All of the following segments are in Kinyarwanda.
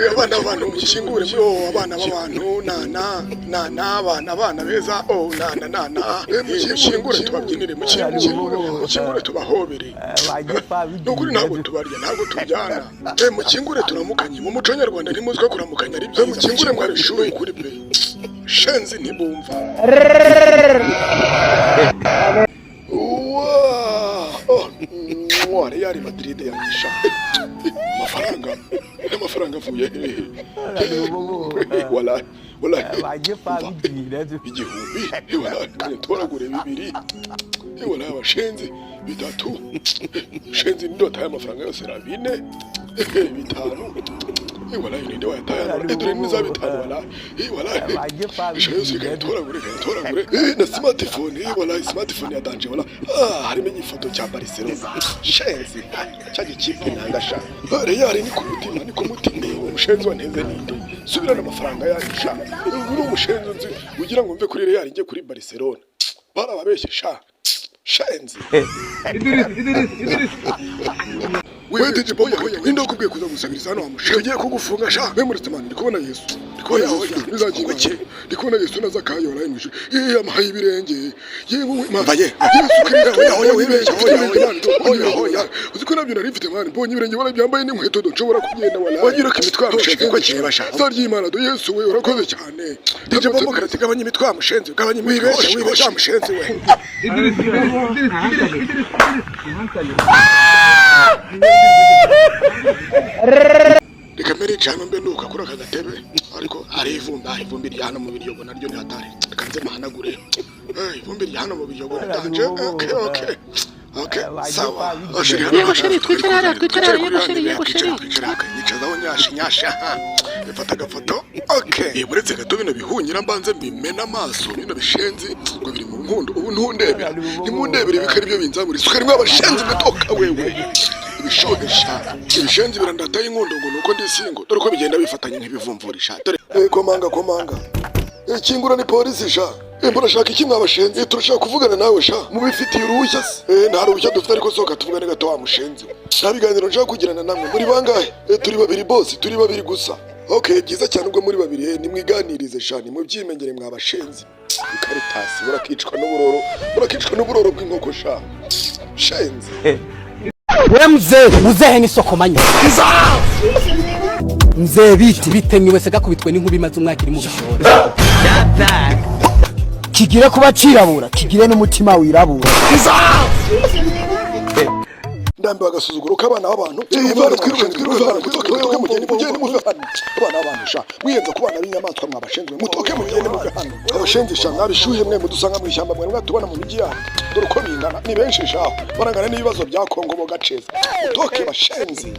abana abantu mukishingure muri abana b'abantu abana beza mukishingure tubabyinire mukingure tubahobere nukuri ntabwo tubarya ntabwo tubyana mukingure turamukanye mu muco nyarwanda ntimuzwe kuramukanya ari byo mukingure mwabishuye kuri pe shenzi ntibumva Real Madrid yanyisha amafaranga avuye wala igihumbi wala toragure bibiri wala abashenzi bitatu shenzi ndota y'amafaranga yose rabine bitanu wala yinde wayataya edure niza bitanu wala yose toragure na smartphone wala smartphone ya danje wala harimo ifoto cya Barcelona shenzi cyaje kipe nangasha Real ni ku mutima umushenzi waneze ninde subirana amafaranga yanisha uri umushenzi nzi ugira ngo mve kuri Real nge kuri Barcelona barababeshye shenzi Wende jiboya indo kubwiye kuza gusabiriza hano wamushe ugiye kugufunga sha we muri tamani ndikubona Yesu ndikubona Yesu ndikubona Yesu naza kayora imishu amahaye ibirenge yewe mavaye Yesu kirira hoya hoya uziko nabyo nari mfite mani mbonye ibirenge wala byambaye n'inkweto nshobora kugenda wala wagira ko imitwaro ushenze ko kireba sha saryi imana do Yesu we urakoze cyane ndije bombo karate gabanye imitwaro mushenze gabanye wibesha mushenze we reka mbere cyane mbe nuka kuri aka gatebe ariko hari ivumbi rya hano mu biryogo naryo ni hatari reka nze mahanagure ivumbi rya hano mu biryogo ndanje okay sawa yego twicara nicazaho nyasha ifata agafoto buretse gato bino bihunyira mbanze mbimena amaso bino bishenzi ngo biri mu nkundo ubu ntundebera nimundebere bikari byo binzamura isukari mwabashenzi gatoka wewe ibishogesha ibishenzi birandataye inkundo ngo nuko ndisingo dore ko bigenda bifatanye nk'ibivumvurisha dore komanga ikingura ni polisi sha mbona shaka iki mwabashenzi turashaka kuvugana nawe sha mubifitiye uruhushya se nta ruhushya dufite ariko soka tuvugane gato wa mushenzi nta biganiro nshaka kugirana namwe muri bangahe turi babiri boss turi babiri gusa byiza cyane ubwo muri babiri nimwiganirize sha nimubyimenyere mwabashenzi ikaritasi burakicwa n'uburoro bw'inkoko sha shenzi we muzehe n'isoko manya mzee bitemwe wese gakubitwe n'inkubi maze umwaka iri mu bishora kigire kuba cirabura kigire n'umutima wirabura ndambe agasuzuguro k'abana b'abantu ivana twiruvana mutoke mugende muvana abana b'abantu sha mwiyenza ku bana b'inyamaswa mwabashenze mutoke mugende muvana abashenze sha mwabishuhe mwe mudusanga mu ishyamba mwe mwatubona mu migi yaho dore uko bingana ni benshi sha barangana n'ibibazo bya Kongo bo gaceza mutoke bashenze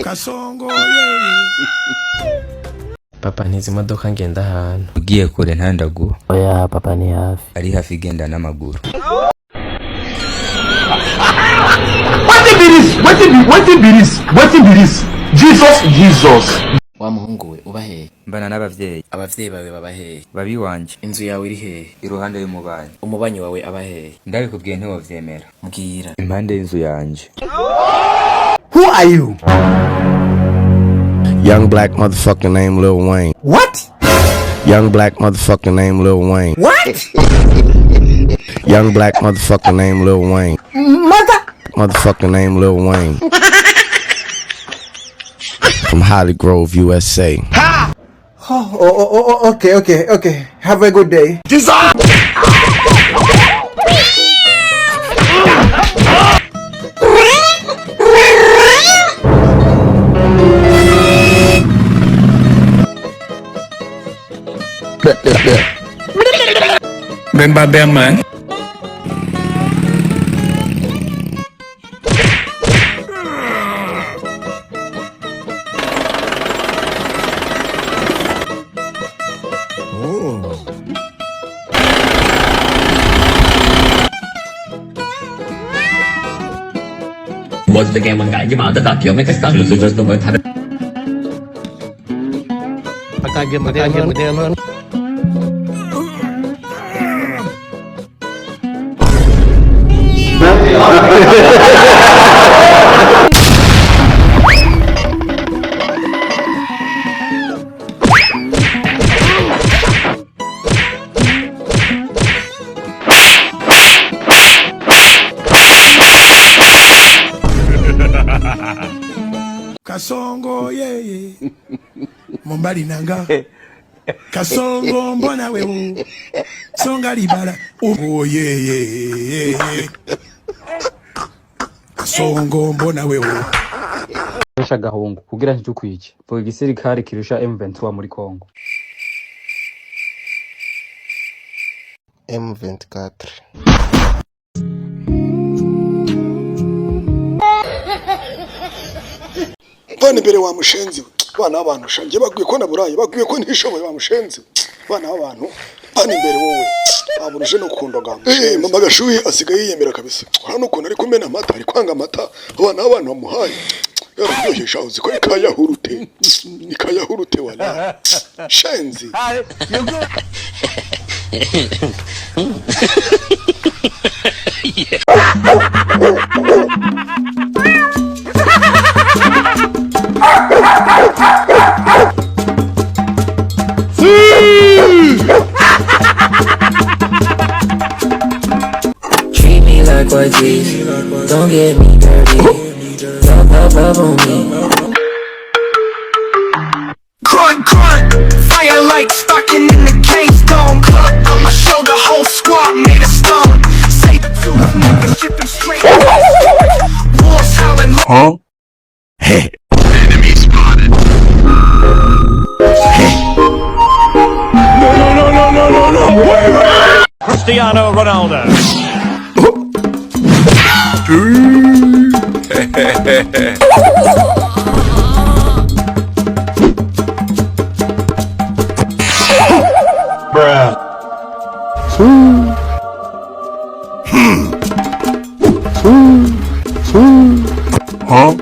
Kasongo Papa ntizi imodoka ngenda ahantu ugiye kure ntandagu oya papa ni hafi ari hafi genda n'amaguru What be this? Jesus. wa muhungu we uba hehe mbana n'abavyeyi bawe baba hehe babi wanje inzu yawe iri hehe iruhande y'umubanyi umubanyi wawe aba hehe ndabikubwiye ntiwovyemera mbwira impande y'inzu yanje Who are you? Young black motherfucker named Lil Wayne. What? Young black motherfucker named Lil Wayne. What? Young black motherfucker named Lil Wayne. Motherfucker named Lil Wayne. From Holly Grove, USA. Okay. Have a good day. Remember them, man. Một cái game ngại chứ mà tất cả kiểu mấy cách khác được tôi mới thay. Kasongo ye Mombali nanga Kasongo mbona wewe Songa libala oh ye Kasongo mbona wewe Kesha gahungu kugira ntitukwice vuga igisirikare kirusha M23 muri Kongo. M24 bana imbere wa mushenzi bana abantu shangiye bagwiye ko naburaye bagwiye ko ntishoboye wa mushenzi bana abantu bana imbere wowe aburuje no kundoga mama gashuhi asigaye yiyemera kabisa hano ukuntu ari kumena amata ari kwanga amata abana abantu bamuhaye yararyohesha uzi ko ikayahurute wala shenzi Treat me like YG, don't get me dirty. Love on me. Crunk, fire like stocking in the case stone. Cluck on my shoulder, whole squad made of stone. Say the truth, nigga, ship them straight. Wolves howling. Huh? Hey. Enemy spotted. Hey. No. Wait. Cristiano Ronaldo. Bruh. Huh?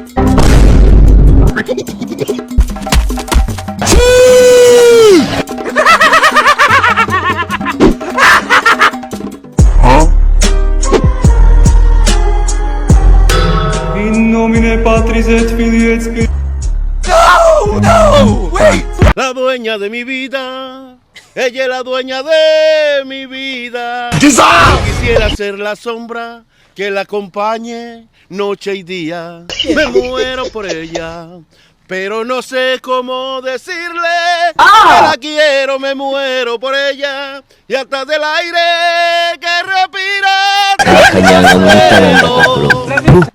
In nomine Patris et Filii et Spiritus. No, wait. La dueña de mi vida, ella es la dueña de mi vida. Yo quisiera ser la sombra que la acompañe noche y día. Me muero por ella, pero no sé cómo decirle que la quiero, me muero por ella. Y hasta del aire que respira.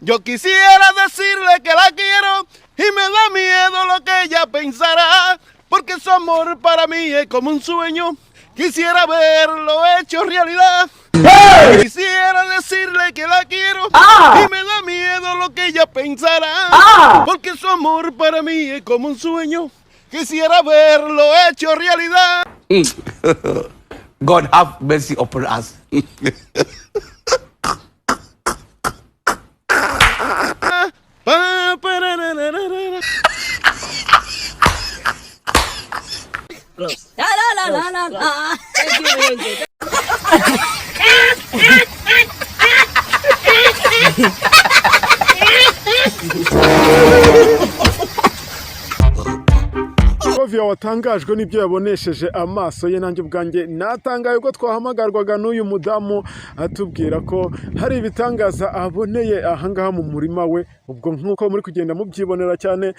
Yo quisiera decirle que la quiero y me da miedo lo que ella pensará, porque su amor para mí es como un sueño. Quisiera verlo hecho realidad. Quisiera decirle que la quiero y me da miedo lo que ella pensará, porque su amor para mí es como un sueño. Quisiera verlo hecho realidad. God have mercy upon us. Kovia watangajwe n'ibyo yabonesheje amaso ye, nanjye ubwanjye natangaye ubwo twahamagarwaga n'uyu mudamu atubwira ko hari ibitangaza aboneye ahangaha mu murima we, ubwo nk'uko muri kugenda mubyibonera cyane.